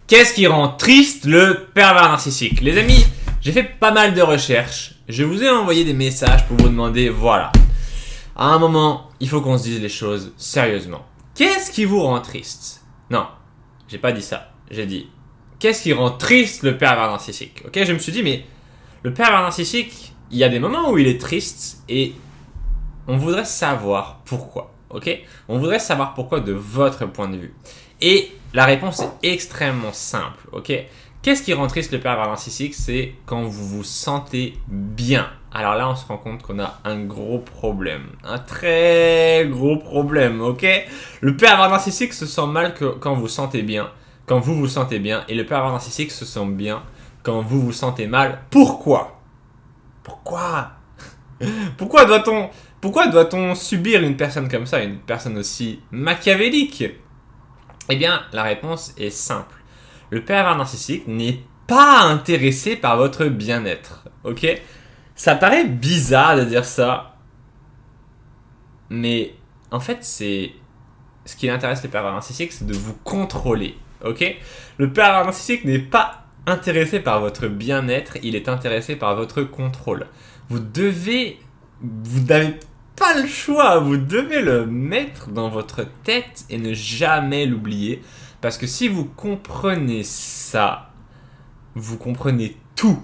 Qu'est-ce qui rend triste le pervers narcissique? Les amis, j'ai fait pas mal de recherches. Je vous ai envoyé des messages pour vous demander, voilà. À un moment, il faut qu'on se dise les choses sérieusement. Qu'est-ce qui vous rend triste? Non, j'ai pas dit ça. J'ai dit, qu'est-ce qui rend triste le pervers narcissique? Ok, je me suis dit, mais le pervers narcissique, il y a des moments où il est triste et on voudrait savoir pourquoi. Ok, on voudrait savoir pourquoi de votre point de vue. Et la réponse est extrêmement simple. Ok, qu'est-ce qui rend triste le pervers narcissique? C'est quand vous vous sentez bien. Alors là, on se rend compte qu'on a un gros problème. Un très gros problème, ok? Le pervers narcissique se sent mal quand vous sentez bien. Quand vous vous sentez bien. Et le pervers narcissique se sent bien quand vous vous sentez mal. Pourquoi? Pourquoi doit-on subir une personne comme ça? Une personne aussi machiavélique? Eh bien, la réponse est simple. Le pervers narcissique n'est pas intéressé par votre bien-être, ok? Ça paraît bizarre de dire ça, mais en fait, ce qui intéresse le pervers narcissique, c'est de vous contrôler, ok? Le pervers narcissique n'est pas intéressé par votre bien-être, il est intéressé par votre contrôle. Vous n'avez pas le choix, vous devez le mettre dans votre tête et ne jamais l'oublier, parce que si vous comprenez ça, vous comprenez tout.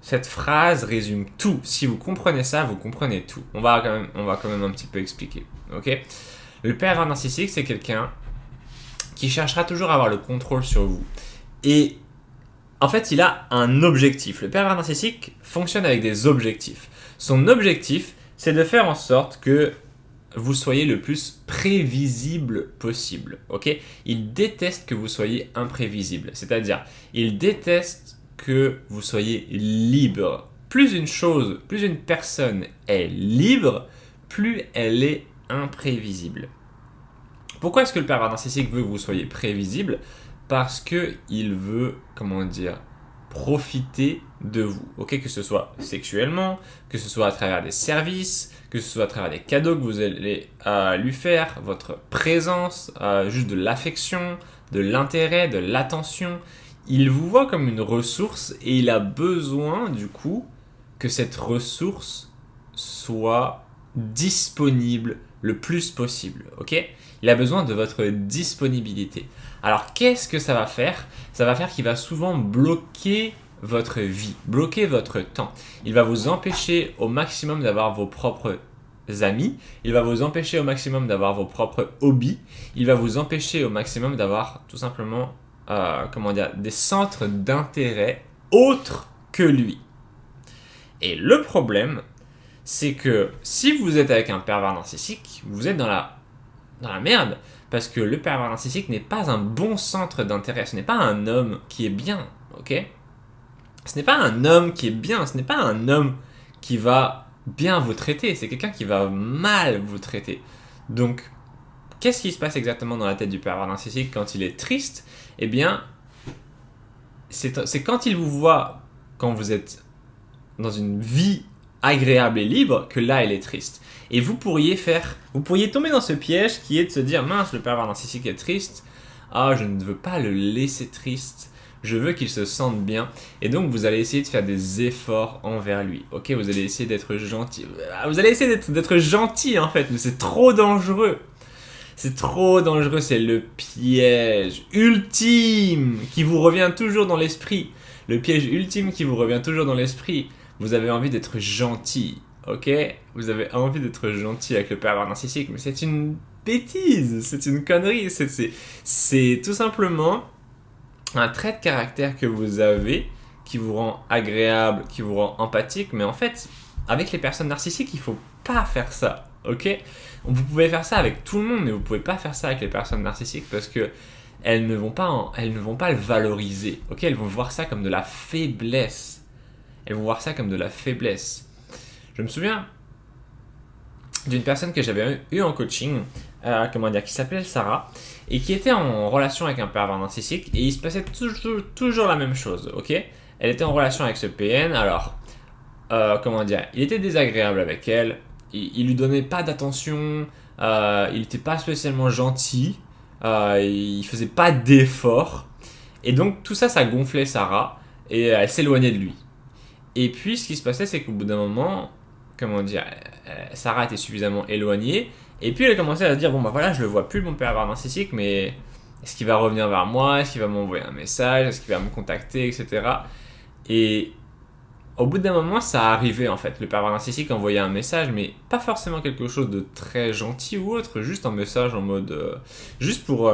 Cette phrase résume tout. Si vous comprenez ça, vous comprenez tout. On va quand même un petit peu expliquer. Ok? Le pervers narcissique, c'est quelqu'un qui cherchera toujours à avoir le contrôle sur vous. Et en fait, il a un objectif. Le pervers narcissique fonctionne avec des objectifs. Son objectif, c'est de faire en sorte que vous soyez le plus prévisible possible. Ok? Il déteste que vous soyez imprévisible. C'est-à-dire, il déteste que vous soyez libre. Plus une personne est libre, plus elle est imprévisible. Pourquoi est-ce que le pervers narcissique veut que vous soyez prévisible? Parce qu'il veut, profiter de vous. Ok, que ce soit sexuellement, que ce soit à travers des services, que ce soit à travers des cadeaux que vous allez lui faire, votre présence, juste de l'affection, de l'intérêt, de l'attention. Il vous voit comme une ressource et il a besoin du coup que cette ressource soit disponible le plus possible, ok? Il a besoin de votre disponibilité. Alors qu'est-ce que ça va faire? Ça va faire qu'il va souvent bloquer votre vie, bloquer votre temps. Il va vous empêcher au maximum d'avoir vos propres amis, il va vous empêcher au maximum d'avoir vos propres hobbies, il va vous empêcher au maximum d'avoir tout simplement des centres d'intérêt autres que lui. Et le problème, c'est que si vous êtes avec un pervers narcissique, vous êtes dans la merde, parce que le pervers narcissique n'est pas un bon centre d'intérêt, ce n'est pas un homme qui est bien, ok? Ce n'est pas un homme qui est bien, ce n'est pas un homme qui va bien vous traiter, c'est quelqu'un qui va mal vous traiter. Donc, qu'est-ce qui se passe exactement dans la tête du pervers narcissique quand il est triste? Eh bien, c'est quand il vous voit, quand vous êtes dans une vie agréable et libre, que là, il est triste. Et vous pourriez tomber dans ce piège qui est de se dire, mince, le pervers narcissique est triste, je ne veux pas le laisser triste, je veux qu'il se sente bien. Et donc, vous allez essayer de faire des efforts envers lui, ok? Vous allez essayer d'être gentil. Vous allez essayer d'être gentil, en fait, mais c'est trop dangereux. C'est trop dangereux, c'est le piège ultime qui vous revient toujours dans l'esprit. Le piège ultime qui vous revient toujours dans l'esprit. Vous avez envie d'être gentil, ok? Vous avez envie d'être gentil avec le pervers narcissique, mais c'est une bêtise, c'est une connerie. C'est tout simplement un trait de caractère que vous avez qui vous rend agréable, qui vous rend empathique, mais en fait, avec les personnes narcissiques, il ne faut pas faire ça, ok? Vous pouvez faire ça avec tout le monde, mais vous ne pouvez pas faire ça avec les personnes narcissiques parce que elles ne vont pas le valoriser, ok? Elles vont voir ça comme de la faiblesse. Je me souviens d'une personne que j'avais eue en coaching, qui s'appelait Sarah, et qui était en relation avec un pervers narcissique, et il se passait toujours la même chose, ok? Elle était en relation avec ce PN, alors, il était désagréable avec elle, il lui donnait pas d'attention, il n'était pas spécialement gentil, il faisait pas d'efforts, Et donc tout ça, ça gonflait Sarah et elle s'éloignait de lui. Et puis ce qui se passait, c'est qu'au bout d'un moment, Sarah était suffisamment éloignée. Et puis elle a commencé à se dire, bon bah voilà, je le vois plus mon pervers narcissique, mais est-ce qu'il va revenir vers moi? Est-ce qu'il va m'envoyer un message? Est-ce qu'il va me contacter, etc. Et au bout d'un moment, ça arrivait en fait. Le pervers narcissique envoyait un message, mais pas forcément quelque chose de très gentil ou autre, juste un message en mode. Juste pour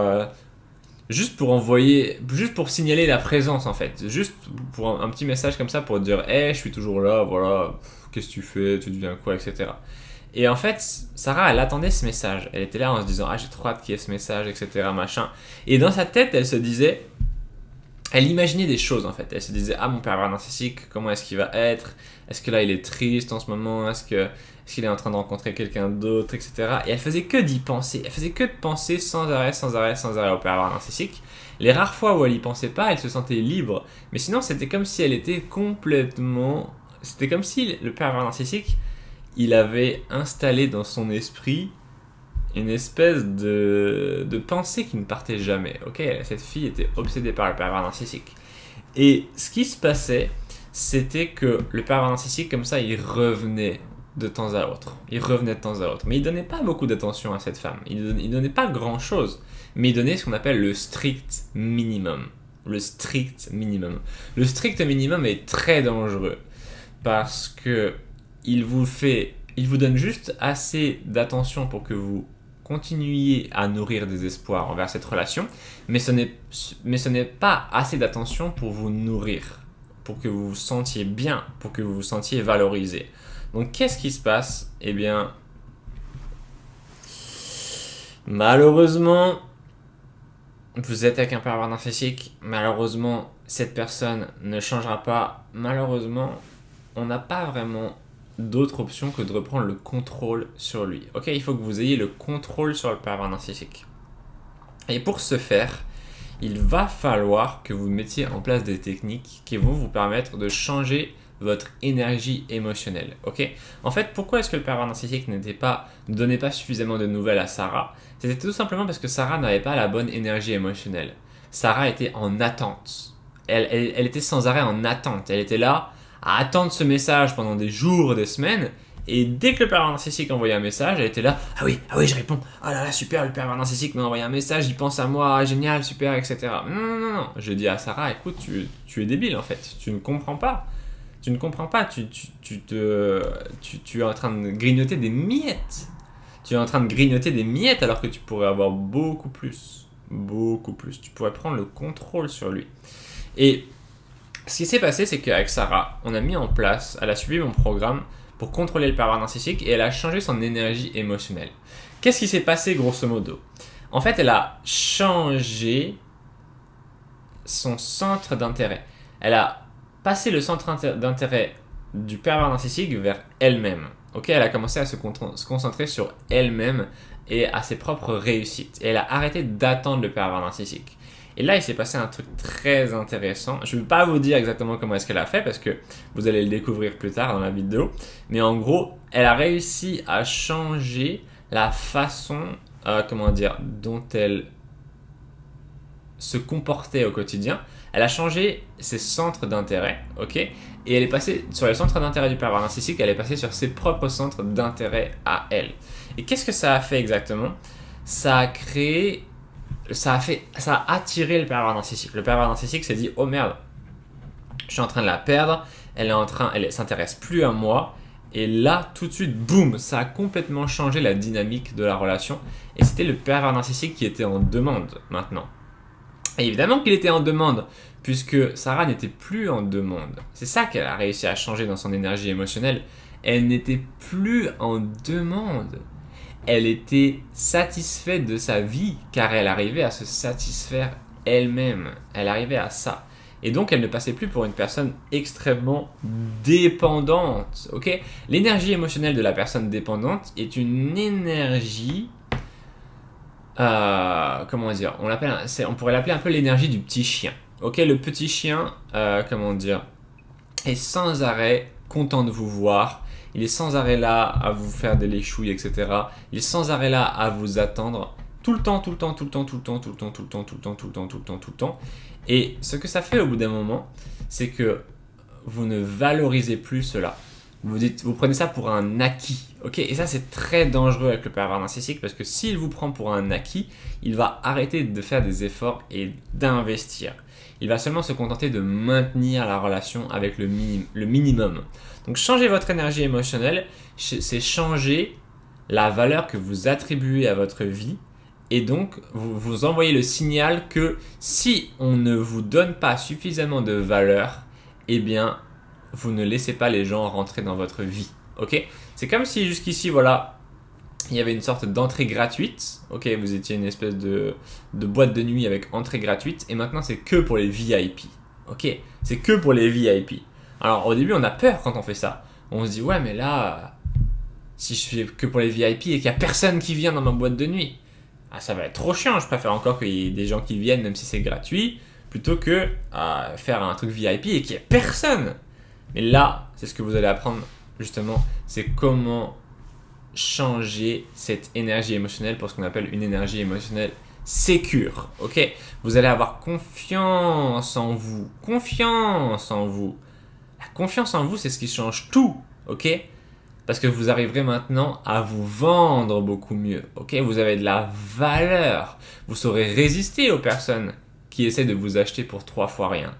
envoyer. Juste pour signaler la présence en fait. Juste pour un petit message comme ça pour dire, hey, je suis toujours là, voilà, qu'est-ce que tu fais, tu deviens quoi, etc. Et en fait, Sarah, elle attendait ce message. Elle était là en se disant, ah, j'ai trop hâte qu'il y ait ce message, etc. Machin. Et dans sa tête, elle se disait. Elle imaginait des choses en fait. Elle se disait, ah, mon pervers narcissique, comment est-ce qu'il va être? Est-ce que là il est triste en ce moment? Est-ce qu'il est en train de rencontrer quelqu'un d'autre, etc. Et elle faisait que d'y penser. Elle faisait que de penser sans arrêt, sans arrêt, sans arrêt au pervers narcissique. Les rares fois où elle y pensait pas, elle se sentait libre. Mais sinon, c'était comme si elle était complètement. C'était comme si le pervers narcissique, il avait installé dans son esprit une espèce de pensée qui ne partait jamais. Ok, cette fille était obsédée par le pervers narcissique. Et ce qui se passait, c'était que le pervers narcissique, comme ça, il revenait de temps à autre. Il revenait de temps à autre. Mais il donnait pas beaucoup d'attention à cette femme. Il donnait pas grand-chose. Mais il donnait ce qu'on appelle le strict minimum. Le strict minimum. Le strict minimum est très dangereux. Parce que il vous donne juste assez d'attention pour que vous continuiez à nourrir des espoirs envers cette relation, mais ce n'est pas assez d'attention pour vous nourrir, pour que vous vous sentiez bien, pour que vous vous sentiez valorisé. Donc qu'est-ce qui se passe? Eh bien, malheureusement, vous êtes avec un pervers narcissique, malheureusement, cette personne ne changera pas, malheureusement, on n'a pas vraiment d'autre option que de reprendre le contrôle sur lui. Ok, il faut que vous ayez le contrôle sur le pervers narcissique. Et pour ce faire, il va falloir que vous mettiez en place des techniques qui vont vous permettre de changer votre énergie émotionnelle. Ok, en fait, pourquoi est-ce que le pervers narcissique ne donnait pas suffisamment de nouvelles à Sarah? C'était tout simplement parce que Sarah n'avait pas la bonne énergie émotionnelle. Sarah était en attente. Elle était sans arrêt en attente. Elle était là à attendre ce message pendant des jours, des semaines, et dès que le pervers narcissique envoyait un message, elle était là, ah oui, je réponds, ah là là, super, le pervers narcissique m'a envoyé un message, il pense à moi, ah, génial, super, etc. Non, je dis à Sarah, écoute, tu es débile en fait, tu ne comprends pas, tu es en train de grignoter des miettes, alors que tu pourrais avoir beaucoup plus, tu pourrais prendre le contrôle sur lui. Et ce qui s'est passé, c'est qu'avec Sarah, elle a suivi mon programme pour contrôler le pervers narcissique et elle a changé son énergie émotionnelle. Qu'est-ce qui s'est passé grosso modo? En fait, elle a changé son centre d'intérêt. Elle a passé le centre d'intérêt du pervers narcissique vers elle-même. Ok, elle a commencé à se concentrer sur elle-même et à ses propres réussites. Et elle a arrêté d'attendre le pervers narcissique. Et là, il s'est passé un truc très intéressant. Je ne vais pas vous dire exactement comment est-ce qu'elle a fait parce que vous allez le découvrir plus tard dans la vidéo. Mais en gros, elle a réussi à changer la façon, dont elle se comportait au quotidien. Elle a changé ses centres d'intérêt, ok? Et elle est passée sur les centres d'intérêt du pervers narcissique, elle est passée sur ses propres centres d'intérêt à elle. Et qu'est-ce que ça a fait exactement? Ça a attiré le pervers narcissique. Le pervers narcissique s'est dit, oh merde, je suis en train de la perdre, elle s'intéresse plus à moi. Et là, tout de suite, boum, ça a complètement changé la dynamique de la relation. Et c'était le pervers narcissique qui était en demande maintenant. Et évidemment qu'il était en demande, puisque Sarah n'était plus en demande. C'est ça qu'elle a réussi à changer dans son énergie émotionnelle. Elle n'était plus en demande. Elle était satisfaite de sa vie, car elle arrivait à se satisfaire elle-même. Elle arrivait à ça. Et donc, elle ne passait plus pour une personne extrêmement dépendante. Ok ? L'énergie émotionnelle de la personne dépendante est une énergie... on pourrait l'appeler un peu l'énergie du petit chien. Ok ? Le petit chien, est sans arrêt content de vous voir. Il est sans arrêt là à vous faire des léchouilles, etc. Il est sans arrêt là à vous attendre. Tout le temps, tout le temps, tout le temps, tout le temps, tout le temps, tout le temps, tout le temps, tout le temps, tout le temps, tout le temps. Et ce que ça fait au bout d'un moment, c'est que vous ne valorisez plus cela. Vous prenez ça pour un acquis, ok? Et ça, c'est très dangereux avec le pervers narcissique parce que s'il vous prend pour un acquis, il va arrêter de faire des efforts et d'investir. Il va seulement se contenter de maintenir la relation avec le minimum. Donc, changer votre énergie émotionnelle, c'est changer la valeur que vous attribuez à votre vie. Et donc, vous envoyez le signal que si on ne vous donne pas suffisamment de valeur, eh bien, vous ne laissez pas les gens rentrer dans votre vie. Ok? C'est comme si jusqu'ici, voilà, il y avait une sorte d'entrée gratuite. Ok, vous étiez une espèce de boîte de nuit avec entrée gratuite. Et maintenant, c'est que pour les VIP. Ok? C'est que pour les VIP. Alors, au début, on a peur quand on fait ça. On se dit, ouais, mais là, si je fais que pour les VIP et qu'il n'y a personne qui vient dans ma boîte de nuit, ah, ça va être trop chiant. Je préfère encore qu'il y ait des gens qui viennent, même si c'est gratuit, plutôt que faire un truc VIP et qu'il n'y ait personne. Mais là, c'est ce que vous allez apprendre justement, c'est comment changer cette énergie émotionnelle pour ce qu'on appelle une énergie émotionnelle sécure. Ok? Vous allez avoir confiance en vous. Confiance en vous. La confiance en vous, c'est ce qui change tout. Ok? Parce que vous arriverez maintenant à vous vendre beaucoup mieux. Ok? Vous avez de la valeur. Vous saurez résister aux personnes qui essaient de vous acheter pour 3 fois rien.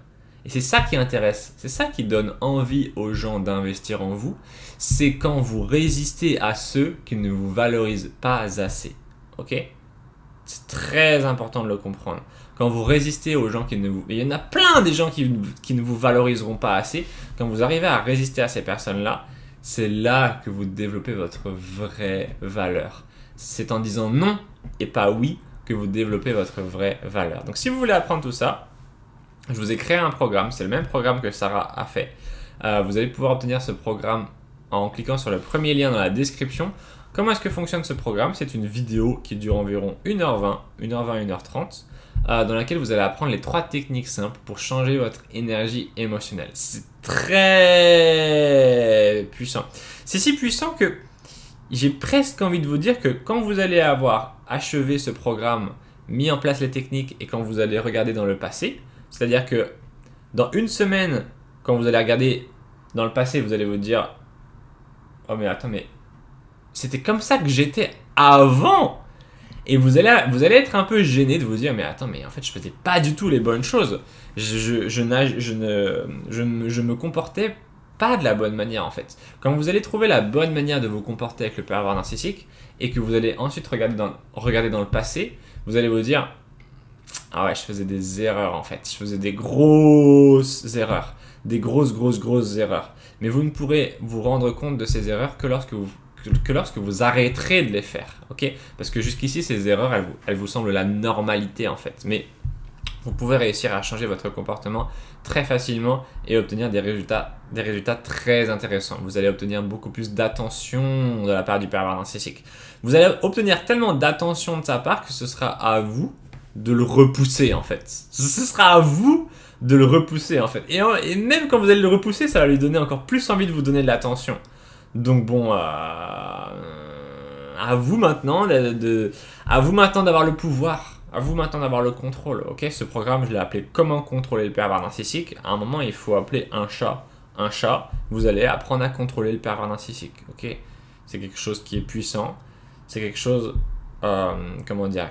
Et c'est ça qui intéresse, c'est ça qui donne envie aux gens d'investir en vous, c'est quand vous résistez à ceux qui ne vous valorisent pas assez. Ok? C'est très important de le comprendre. Quand vous résistez aux gens qui ne vous... Il y en a plein des gens qui ne vous valoriseront pas assez. Quand vous arrivez à résister à ces personnes-là, c'est là que vous développez votre vraie valeur. C'est en disant non et pas oui que vous développez votre vraie valeur. Donc si vous voulez apprendre tout ça, je vous ai créé un programme, c'est le même programme que Sarah a fait. Vous allez pouvoir obtenir ce programme en cliquant sur le premier lien dans la description. Comment est-ce que fonctionne ce programme? C'est une vidéo qui dure environ 1h20, 1h30, dans laquelle vous allez apprendre les 3 techniques simples pour changer votre énergie émotionnelle. C'est très puissant. C'est si puissant que j'ai presque envie de vous dire que quand vous allez avoir achevé ce programme, mis en place les techniques et quand vous allez regarder dans le passé, c'est-à-dire que dans une semaine, quand vous allez regarder dans le passé, vous allez vous dire « Oh mais attends, mais c'était comme ça que j'étais avant !» Et vous allez être un peu gêné de vous dire « Mais attends, mais en fait, je faisais pas du tout les bonnes choses. Je me comportais pas de la bonne manière en fait. » Quand vous allez trouver la bonne manière de vous comporter avec le pervers narcissique et que vous allez ensuite regarder dans le passé, vous allez vous dire « Ah ouais, je faisais des erreurs en fait. Je faisais des grosses erreurs. Des grosses erreurs. Mais vous ne pourrez vous rendre compte de ces erreurs que lorsque vous arrêterez de les faire. Ok? Parce que jusqu'ici, ces erreurs, elles vous semblent la normalité en fait. Mais vous pouvez réussir à changer votre comportement très facilement et obtenir des résultats très intéressants. Vous allez obtenir beaucoup plus d'attention de la part du pervers narcissique. Vous allez obtenir tellement d'attention de sa part que ce sera à vous de le repousser en fait. Ce sera à vous de le repousser en fait. Et même quand vous allez le repousser, ça va lui donner encore plus envie de vous donner de l'attention. Donc bon, à vous maintenant d'avoir le pouvoir, à vous maintenant d'avoir le contrôle. Ok, ce programme, je l'ai appelé Comment contrôler le pervers narcissique. À un moment, il faut appeler un chat un chat. Vous allez apprendre à contrôler le pervers narcissique. Ok, c'est quelque chose qui est puissant. C'est quelque chose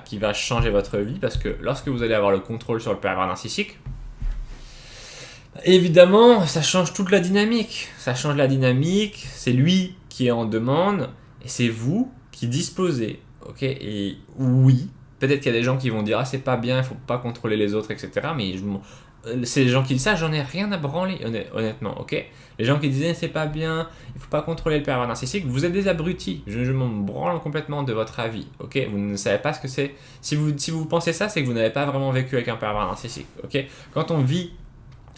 qui va changer votre vie parce que lorsque vous allez avoir le contrôle sur le pervers narcissique, évidemment, ça change toute la dynamique. Ça change la dynamique, c'est lui qui est en demande et c'est vous qui disposez. Ok, et oui, peut-être qu'il y a des gens qui vont dire ah c'est pas bien, il faut pas contrôler les autres, etc. Mais c'est les gens qui disent ça, j'en ai rien à branler, honnêtement, ok. Les gens qui disaient c'est pas bien, il faut pas contrôler le pervers narcissique, vous êtes des abrutis, je m'en branle complètement de votre avis, ok. Vous ne savez pas ce que c'est. Si vous pensez ça, c'est que vous n'avez pas vraiment vécu avec un pervers narcissique, ok. Quand on vit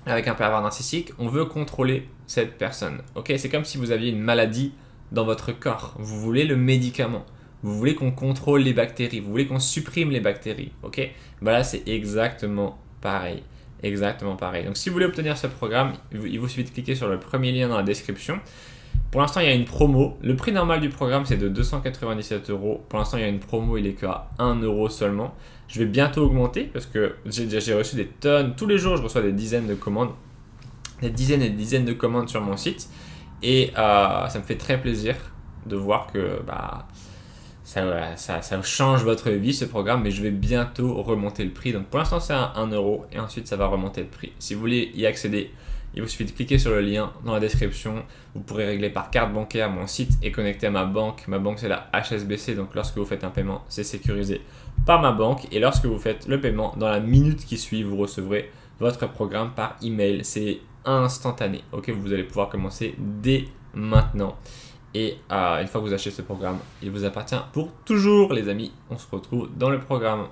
avec un pervers narcissique, on veut contrôler cette personne, ok. C'est comme si vous aviez une maladie dans votre corps, vous voulez le médicament. Vous voulez qu'on contrôle les bactéries, vous voulez qu'on supprime les bactéries, ok. Là, c'est exactement pareil. Exactement pareil. Donc, si vous voulez obtenir ce programme, il vous suffit de cliquer sur le premier lien dans la description. Pour l'instant, il y a une promo. Le prix normal du programme, c'est de 297 euros. Pour l'instant, il y a une promo, il est qu'à 1 euro seulement. Je vais bientôt augmenter parce que j'ai reçu des tonnes. Tous les jours, je reçois des dizaines de commandes. Des dizaines et des dizaines de commandes sur mon site. Et ça me fait très plaisir de voir que ça change votre vie, ce programme. Mais je vais bientôt remonter le prix. Donc pour l'instant, c'est à 1 euro. Et ensuite, ça va remonter le prix. Si vous voulez y accéder, il vous suffit de cliquer sur le lien dans la description. Vous pourrez régler par carte bancaire. Mon site est connecté à ma banque. Ma banque, c'est la HSBC. Donc, lorsque vous faites un paiement, c'est sécurisé par ma banque. Et lorsque vous faites le paiement, dans la minute qui suit, vous recevrez votre programme par email. C'est instantané. Ok, vous allez pouvoir commencer dès maintenant. Et une fois que vous achetez ce programme, il vous appartient pour toujours, les amis. On se retrouve dans le programme.